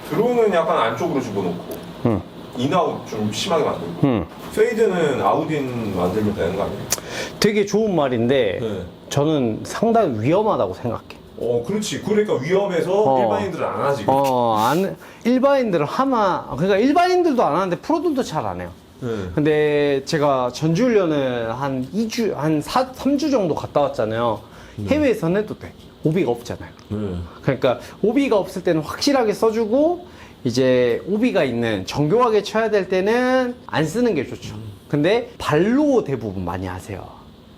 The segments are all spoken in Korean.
드론은 약간 안쪽으로 집어넣고 인아웃 좀 심하게 만들고 페이드는 아웃인 만들면 되는 거 아니에요? 되게 좋은 말인데 네. 저는 상당히 위험하다고 생각해. 그렇지. 그러니까 위험해서 일반인들은 안 하지. 일반인들은 그러니까 일반인들도 안 하는데 프로들도 잘 안 해요. 네. 근데 제가 전지훈련을 한 3주 정도 갔다 왔잖아요. 해외에서는 해도 돼. 오비가 없잖아요. 그러니까 오비가 없을 때는 확실하게 써주고, 이제 오비가 있는 정교하게 쳐야 될 때는 안 쓰는 게 좋죠. 근데 발로 대부분 많이 하세요.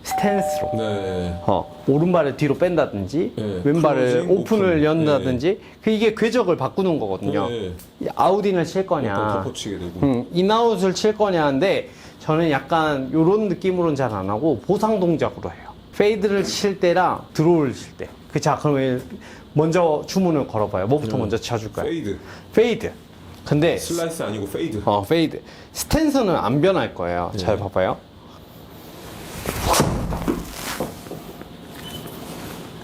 스탠스로. 네. 오른발을 뒤로 뺀다든지, 네. 왼발을 클로징, 오픈을 오픈. 연다든지, 이게 궤적을 바꾸는 거거든요. 네. 아웃인을 칠 거냐, 덮어치게 되고. 인아웃을 칠 거냐 하는데, 저는 약간 요런 느낌으로는 잘 안 하고 보상 동작으로 해요. 페이드를 칠 때랑 드로우를 칠 때. 자, 그러면 먼저 주문을 걸어봐요. 뭐부터 먼저 쳐줄까요? 페이드. 페이드. 근데 슬라이스 아니고 페이드. 페이드. 스탠스는 안 변할 거예요. 잘 봐봐요.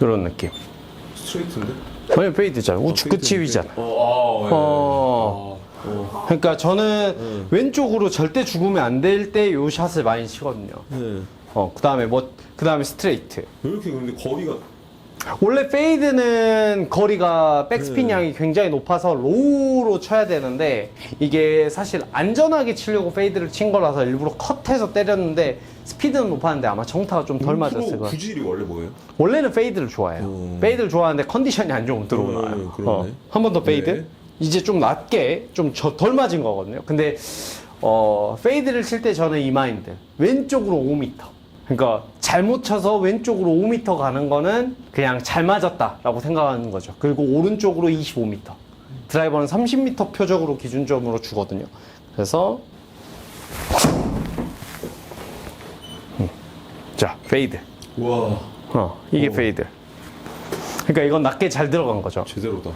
이런 느낌. 스트레이트인데? 아니, 페이드잖아. 우측 끝이 위잖아. 그러니까 저는 왼쪽으로 절대 죽으면 안 될 때 요 샷을 많이 치거든요. 그 다음에 스트레이트. 왜 이렇게 근데 거리가 원래 페이드는 거리가 백스핀 양이 굉장히 높아서 로우로 쳐야 되는데, 이게 사실 안전하게 치려고 페이드를 친 거라서 일부러 컷해서 때렸는데, 스피드는 높았는데 아마 정타가 좀 덜 맞았을 거예요. 구질이 원래 뭐예요? 원래는 페이드를 좋아해요. 페이드를 좋아하는데 컨디션이 안 좋으면 들어오나요? 그러네. 한 번 더 페이드. 네. 이제 좀 낮게, 좀 덜 맞은 거거든요. 근데 페이드를 칠 때 저는 이 마인드. 왼쪽으로 5m. 그러니까 잘못 쳐서 왼쪽으로 5m 가는 거는 그냥 잘 맞았다라고 생각하는 거죠. 그리고 오른쪽으로 25m. 드라이버는 30m 표적으로 기준점으로 주거든요. 그래서 자, 페이드. 와, 이게 페이드. 그러니까 이건 낮게 잘 들어간 거죠. 제대로다.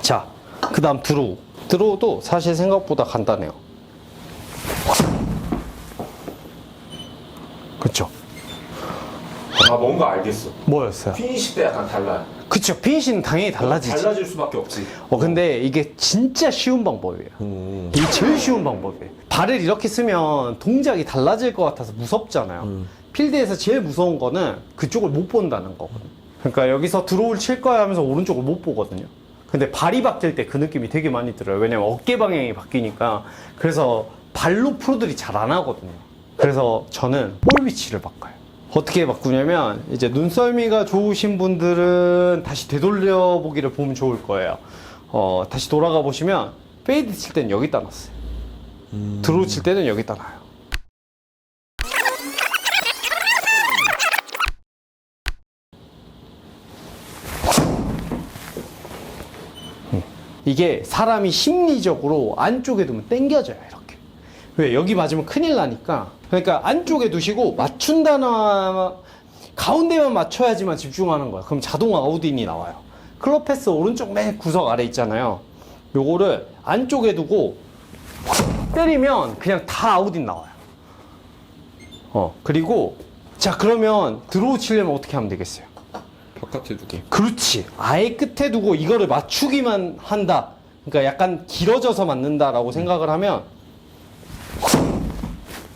자, 그 다음 드로우. 드로우도 사실 생각보다 간단해요. 그쵸? 뭔가 알겠어. 뭐였어요? 피니시 때 약간 달라요. 그쵸, 피니시는 당연히 달라지지. 달라질 수밖에 없지. 근데 이게 진짜 쉬운 방법이에요. 이게 제일 쉬운 방법이에요. 발을 이렇게 쓰면 동작이 달라질 것 같아서 무섭잖아요. 필드에서 제일 무서운 거는 그쪽을 못 본다는 거거든요. 그러니까 여기서 드로우를 칠 거야 하면서 오른쪽을 못 보거든요. 근데 발이 바뀔 때 그 느낌이 되게 많이 들어요. 왜냐면 어깨 방향이 바뀌니까. 그래서 발로 프로들이 잘 안 하거든요. 그래서 저는 볼 위치를 바꿔요. 어떻게 바꾸냐면, 이제 눈썰미가 좋으신 분들은 다시 되돌려 보기를 보면 좋을 거예요. 다시 돌아가 보시면 페이드 칠 때는 여기다 놨어요. 드로우 칠 때는 여기다 놔요. 이게 사람이 심리적으로 안쪽에 두면 땡겨져요, 이렇게. 왜? 여기 맞으면 큰일 나니까. 그러니까 안쪽에 두시고 맞춘다나 가운데만 맞춰야지만 집중하는 거야. 그럼 자동 아웃인이 나와요. 클럽 패스 오른쪽 맨 구석 아래 있잖아요. 요거를 안쪽에 두고 때리면 그냥 다 아웃인 나와요. 그리고 자, 그러면 드로우 치려면 어떻게 하면 되겠어요? 바깥에 두고. 그렇지. 아예 끝에 두고 이거를 맞추기만 한다. 그러니까 약간 길어져서 맞는다라고 생각을 하면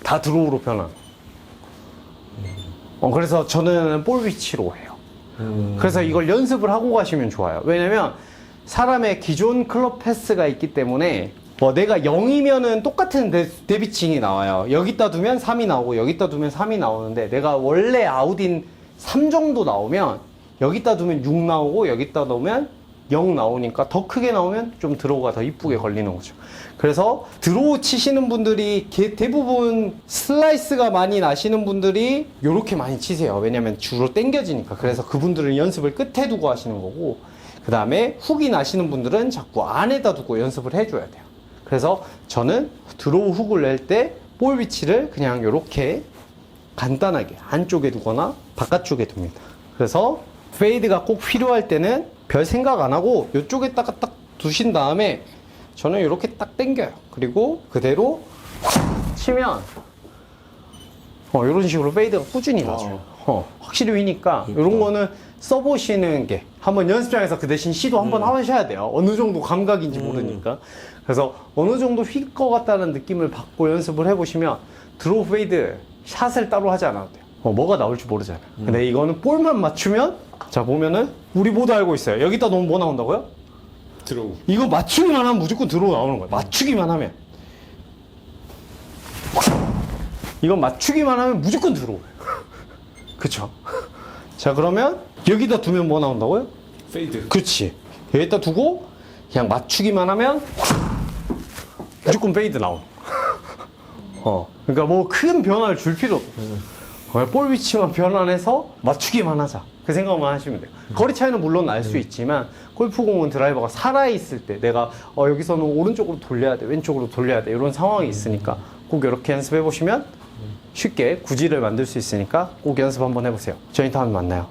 다 드로우로 변한. 그래서 저는 볼 위치로 해요. 그래서 이걸 연습을 하고 가시면 좋아요. 왜냐면 사람의 기존 클럽 패스가 있기 때문에 내가 0이면은 똑같은 데비칭이 나와요. 여기다 두면 3이 나오고 여기다 두면 3이 나오는데, 내가 원래 아웃인 3 정도 나오면 여기다 두면 6 나오고 여기다 놓으면 0 나오니까 더 크게 나오면 좀 드로우가 더 이쁘게 걸리는 거죠. 그래서 드로우 치시는 분들이 대부분 슬라이스가 많이 나시는 분들이 요렇게 많이 치세요. 왜냐면 주로 땡겨지니까. 그래서 그분들은 연습을 끝에 두고 하시는 거고, 그 다음에 훅이 나시는 분들은 자꾸 안에다 두고 연습을 해줘야 돼요. 그래서 저는 드로우 훅을 낼 때 볼 위치를 그냥 요렇게 간단하게 안쪽에 두거나 바깥쪽에 둡니다. 그래서 페이드가 꼭 필요할 때는 별 생각 안 하고 이쪽에다가 딱 두신 다음에 저는 이렇게 딱 당겨요. 그리고 그대로 치면 이런 식으로 페이드가 꾸준히 나죠. 확실히 위니까 이런 거는 써보시는 게 한번 연습장에서 그 대신 시도 한번 하셔야 돼요. 어느 정도 감각인지 모르니까. 그래서 어느 정도 휠 것 같다는 느낌을 받고 연습을 해보시면 드로우 페이드 샷을 따로 하지 않아도 돼요. 뭐가 나올지 모르잖아요. 근데 이거는 볼만 맞추면, 자 보면은 우리 모두 알고 있어요. 여기다 놓으면 뭐 나온다고요? 들어오. 이거 맞추기만 하면 무조건 드로우 나오는 거예요. 맞추기만 하면. 이건 맞추기만 하면 무조건 드로우예요. 그쵸? 자 그러면 여기다 두면 뭐 나온다고요? 페이드. 그렇지. 여기다 두고 그냥 맞추기만 하면 무조건 페이드 나옴. 그러니까 뭐 큰 변화를 줄 필요 없어. 볼 위치만 변환해서 맞추기만 하자. 그 생각만 하시면 돼요. 거리 차이는 물론 날 수 있지만 골프공은 드라이버가 살아있을 때 내가 여기서는 오른쪽으로 돌려야 돼, 왼쪽으로 돌려야 돼 이런 상황이 있으니까 꼭 이렇게 연습해 보시면 쉽게 구질을 만들 수 있으니까 꼭 연습 한번 해보세요. 저희 다음에 만나요.